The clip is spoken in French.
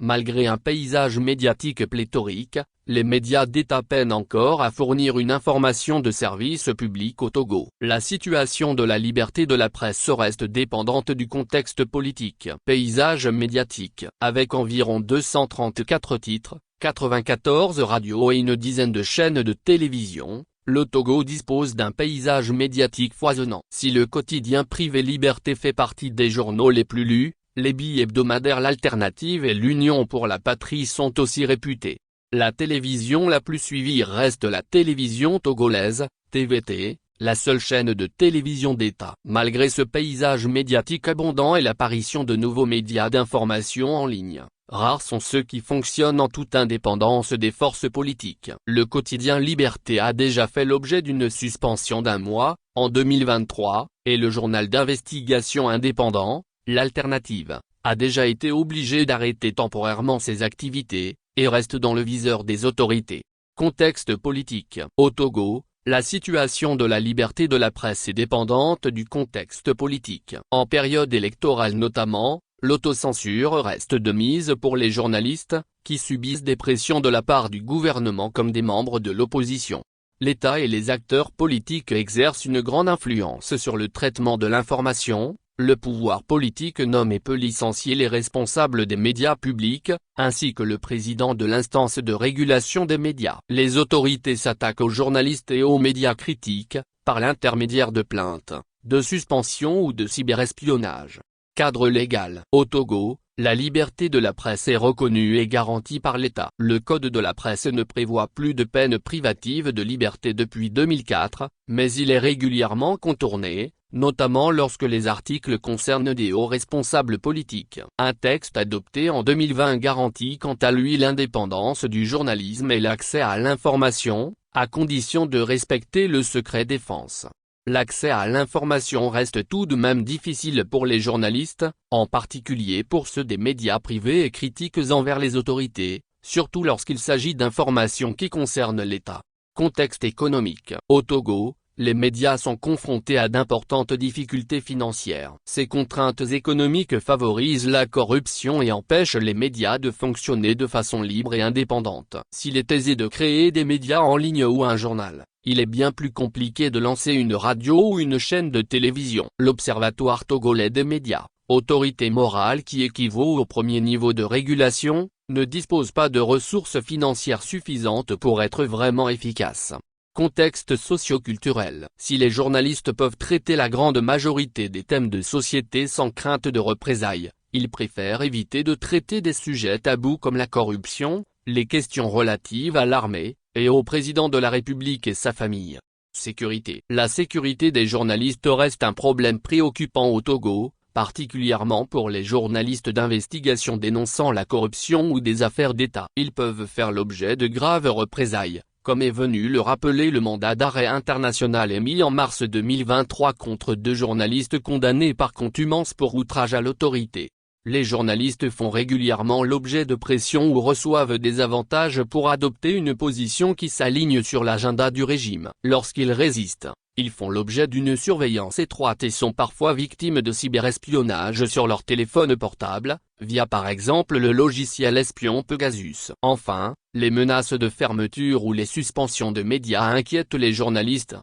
Malgré un paysage médiatique pléthorique, les médias d'État peinent encore à fournir une information de service public au Togo. La situation de la liberté de la presse reste dépendante du contexte politique. Paysage médiatique. Avec environ 234 titres, 94 radios et une dizaine de chaînes de télévision, le Togo dispose d'un paysage médiatique foisonnant. Si le quotidien privé Liberté fait partie des journaux les plus lus, les bi-hebdomadaires L'Alternative et l'Union pour la Patrie sont aussi réputés. La télévision la plus suivie reste la télévision togolaise, TVT, la seule chaîne de télévision d'État. Malgré ce paysage médiatique abondant et l'apparition de nouveaux médias d'information en ligne, rares sont ceux qui fonctionnent en toute indépendance des forces politiques. Le quotidien Liberté a déjà fait l'objet d'une suspension d'1 mois, en 2023, et le journal d'investigation indépendant, L'Alternative, a déjà été obligé d'arrêter temporairement ses activités, et reste dans le viseur des autorités. Contexte politique. Au Togo, la situation de la liberté de la presse est dépendante du contexte politique. En période électorale notamment, l'autocensure reste de mise pour les journalistes, qui subissent des pressions de la part du gouvernement comme des membres de l'opposition. L'État et les acteurs politiques exercent une grande influence sur le traitement de l'information. Le pouvoir politique nomme et peut licencier les responsables des médias publics, ainsi que le président de l'instance de régulation des médias. Les autorités s'attaquent aux journalistes et aux médias critiques, par l'intermédiaire de plaintes, de suspensions ou de cyberespionnage. Cadre légal. Au Togo, la liberté de la presse est reconnue et garantie par l'État. Le Code de la presse ne prévoit plus de peine privative de liberté depuis 2004, mais il est régulièrement contourné, notamment lorsque les articles concernent des hauts responsables politiques. Un texte adopté en 2020 garantit quant à lui l'indépendance du journalisme et l'accès à l'information, à condition de respecter le secret défense. L'accès à l'information reste tout de même difficile pour les journalistes, en particulier pour ceux des médias privés et critiques envers les autorités, surtout lorsqu'il s'agit d'informations qui concernent l'État. Contexte économique. Au Togo, les médias sont confrontés à d'importantes difficultés financières. Ces contraintes économiques favorisent la corruption et empêchent les médias de fonctionner de façon libre et indépendante. S'il est aisé de créer des médias en ligne ou un journal, il est bien plus compliqué de lancer une radio ou une chaîne de télévision. L'Observatoire togolais des médias, autorité morale qui équivaut au premier niveau de régulation, ne dispose pas de ressources financières suffisantes pour être vraiment efficace. Contexte socio-culturel. Si les journalistes peuvent traiter la grande majorité des thèmes de société sans crainte de représailles, ils préfèrent éviter de traiter des sujets tabous comme la corruption, les questions relatives à l'armée, et au président de la République et sa famille. Sécurité. La sécurité des journalistes reste un problème préoccupant au Togo, particulièrement pour les journalistes d'investigation dénonçant la corruption ou des affaires d'État. Ils peuvent faire l'objet de graves représailles, comme est venu le rappeler le mandat d'arrêt international émis en mars 2023 contre 2 journalistes condamnés par contumace pour outrage à l'autorité. Les journalistes font régulièrement l'objet de pressions ou reçoivent des avantages pour adopter une position qui s'aligne sur l'agenda du régime. Lorsqu'ils résistent, ils font l'objet d'une surveillance étroite et sont parfois victimes de cyberespionnage sur leur téléphone portable, via par exemple le logiciel espion Pegasus. Enfin, les menaces de fermeture ou les suspensions de médias inquiètent les journalistes,